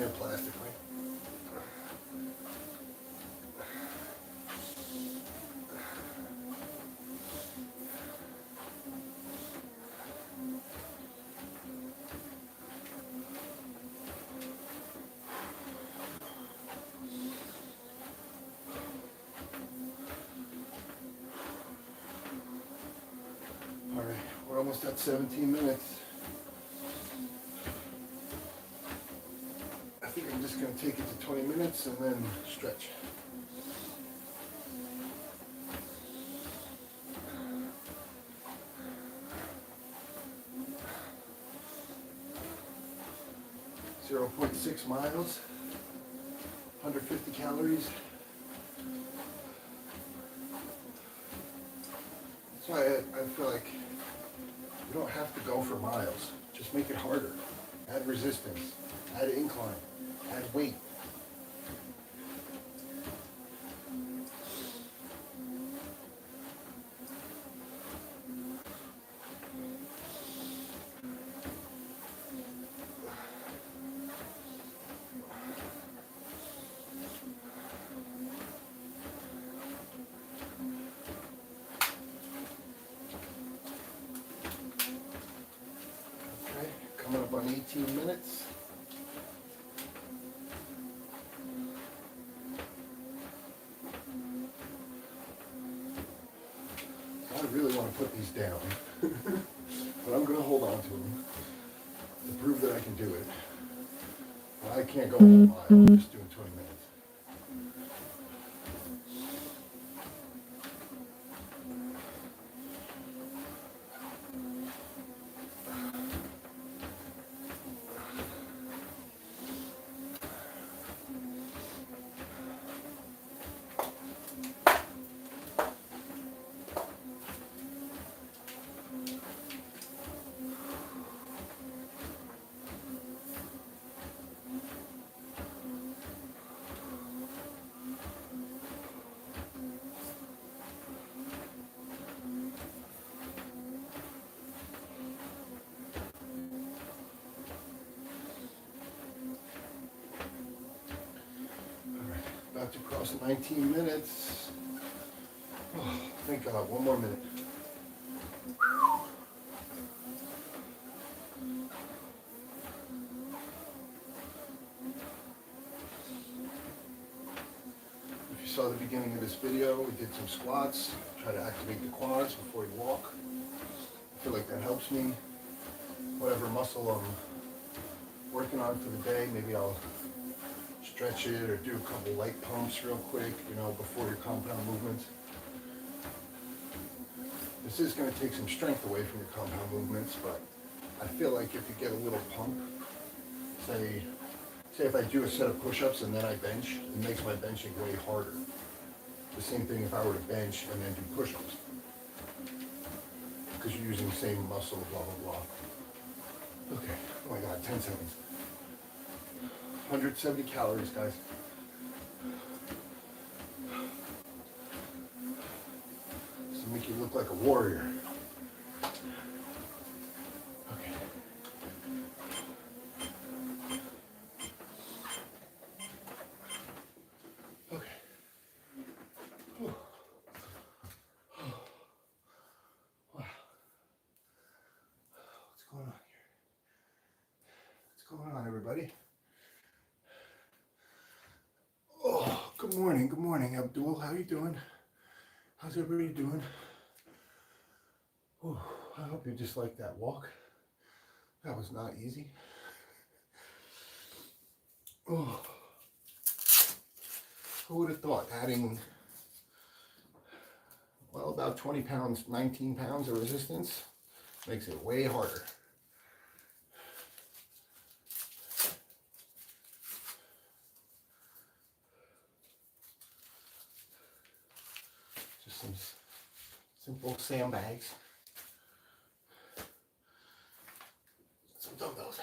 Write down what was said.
and plastic, right? All right, we're almost at 17 minutes. I think I'm just going to take it to 20 minutes and then stretch. .6 miles, 150 calories. That's why I feel like you don't have to go for miles. Just make it harder. Add resistance, add incline, add weight. Coming up on 18 minutes. I really want to put these down, but I'm going to hold on to them to prove that I can do it. I can't go a whole mile, I'm just doing 20 minutes. About to cross 19 minutes. Oh, thank God, one more minute. If you saw the beginning of this video, we did some squats, try to activate the quads before you walk. I feel like that helps me. Whatever muscle I'm working on for the day, maybe I'll stretch it or do a couple light pumps real quick, before your compound movements. This is going to take some strength away from your compound movements, but I feel like if you get a little pump, say if I do a set of push-ups and then I bench, it makes my benching way harder. The same thing if I were to bench and then do push-ups, because you're using the same muscle, blah, blah, blah. Okay, oh my God, 10 seconds. 170 calories, guys. This will make you look like a warrior. Okay. Okay. Whew. Wow. What's going on here? What's going on, everybody? Oh, good morning, Abdul. How you doing? How's everybody doing? Oh, I hope you just liked that walk. That was not easy. Oh, who would have thought adding, well, about 20 pounds, 19 pounds of resistance makes it way harder. Just some simple sandbags. Some dumbbells.